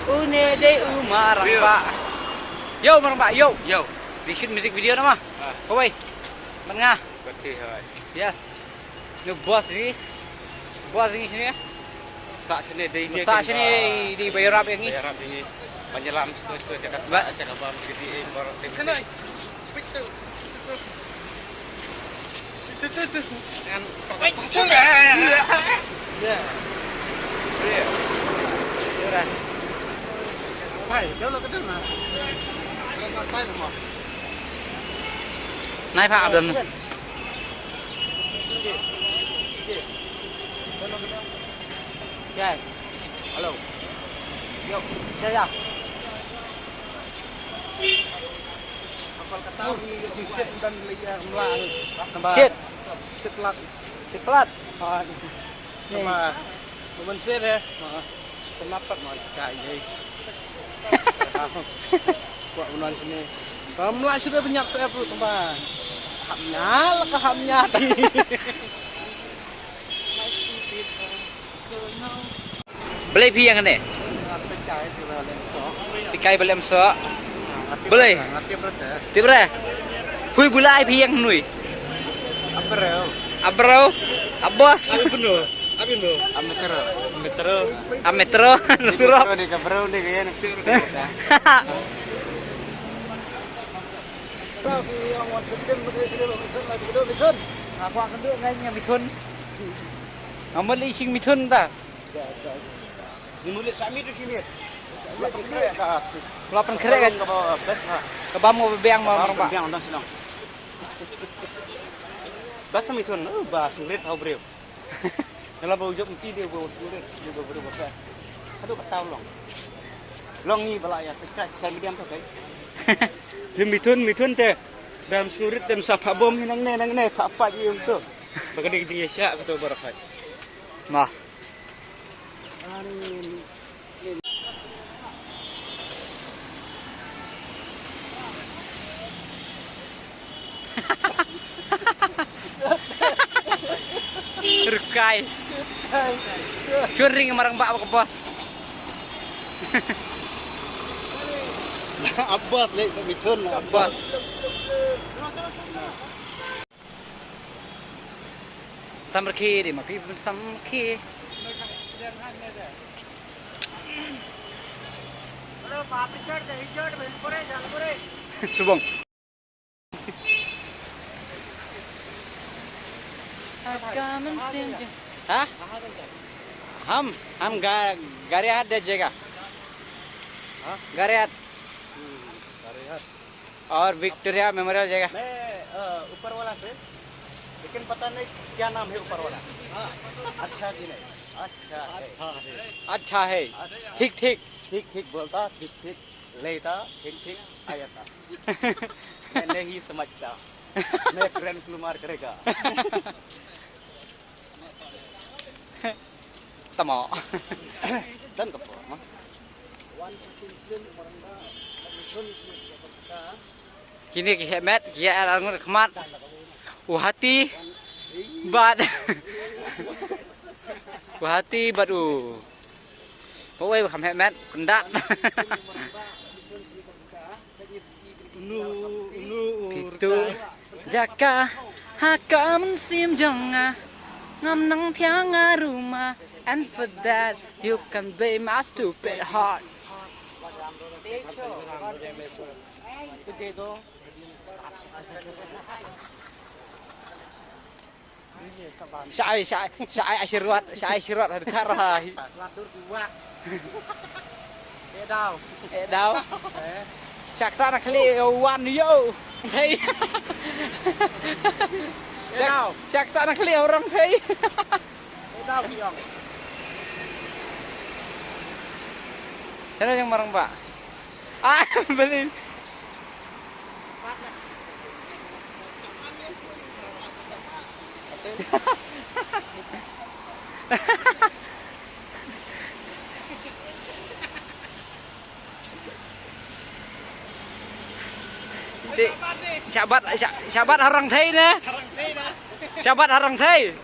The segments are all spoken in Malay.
Une de marang Pak. Yo marang Pak, yo. Yo. We shoot music video nama. Kawai. Menengah. Betul hai. Yes. Ini bos ni. Bos ini sini ya. Sak sini di ini. Sak sini di Bayarap yang ni. Bayarap ini. Penyelam itu cakap cakap bam jadi baru tim. Sana. Itu. Kan. Ya. Ya. Ora. Hai, đâu là cái đường nào? Lên tay được không? Nai Pak Abdul. Dạ. Halo. Yo. Dạ dạ. Kapal ketahu di shit dan melang. Shit. Shit lat. Shit pelat. Sama memensir ya. Kenapa mau kayak buat bulan sini. Kamu sudah banyak saya perlu teman. Hamnya. Beli pi yang ni. Pikai beli emso. Beli. Tiba. Hui bulai pi yang nui. Abro. Abos. Abin lo. Ametro. Suruh. Ni kabro ni kaya nanti. Aku akan duduk kayaknya mitun. Amal ising mitun ta. Dimulit sami tu sini. Lapan kerek kan. Kebam mau bebeang mau orang Pak. Biang orang senang. Bas sami tu, bas ngret tahu beriu. Kalau bau jom mesti dia bau ngret, dia bau beriu apa. Aduh tahu long. Long ni bala ya, tekas saya mediam tu kai. Dia mitun teh. Dalam surit dan sapa bom nang ne apa je untuk. Bagadi dia syak betul barakat. Mah. Rukai. Curing marang Pak ke bos. Abbas lek mitun Abbas. Samrki di mafi samki. Halo Pak Pichard belpore jalpore. Subong. Hah? हम गारियात दे जगह गारियात और Victoria memorial जगह मैं ऊपर वाला से लेकिन पता नहीं क्या नाम है ऊपर वाला अच्छा जी नहीं अच्छा है ठीक ठीक ठीक बोलता ठीक लेता ठीक आया था मैं नहीं समझता मैं फ्रेंड क्लूमार करेगा tamo dan kepo mah kini hemat kia arangun kemat uhati bad uhati badu oi kham hemat kendat itu jaka hakam sim jonga ngam nang thiang rumah. And for that, you can blame my stupid heart. Sai asyirat ada karah. Đau. Sạc ta là kli one yo. Thấy. Sạc ta là kli orang thấy. Đau biang. Siapa yang marang Pak? Ah, beli. Sahabat harang thấy nè. Sahabat harang thấy.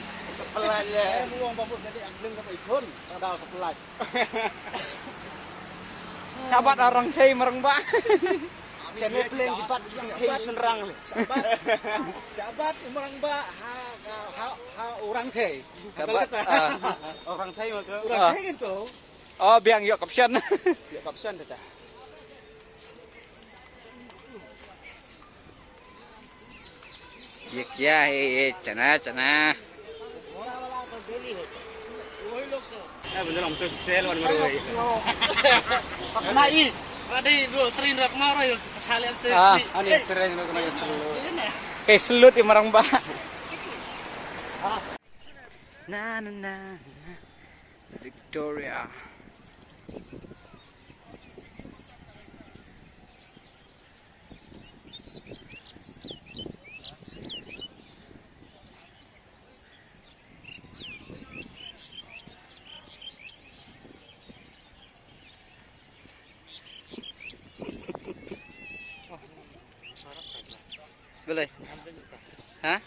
Sepelat ya. Buang bambu jadi angling ke ikun, kadal sepelat. Sahabat orang saya mereng Pak. Saya mau peleng jipat teh senerang. Sahabat orang ba ha orang teh. Sahabat Orang teh maka Orang teh gitu. oh biang yuk caption. ya kapsan dah. Iya ya cana. Bener om tu selwan maroi. Mai, radi dua trin rak maro yo kalian teh. Ani tren no kena selo. Kayak selut ya mereng Pak. Na Victoria. Boleh? Hah?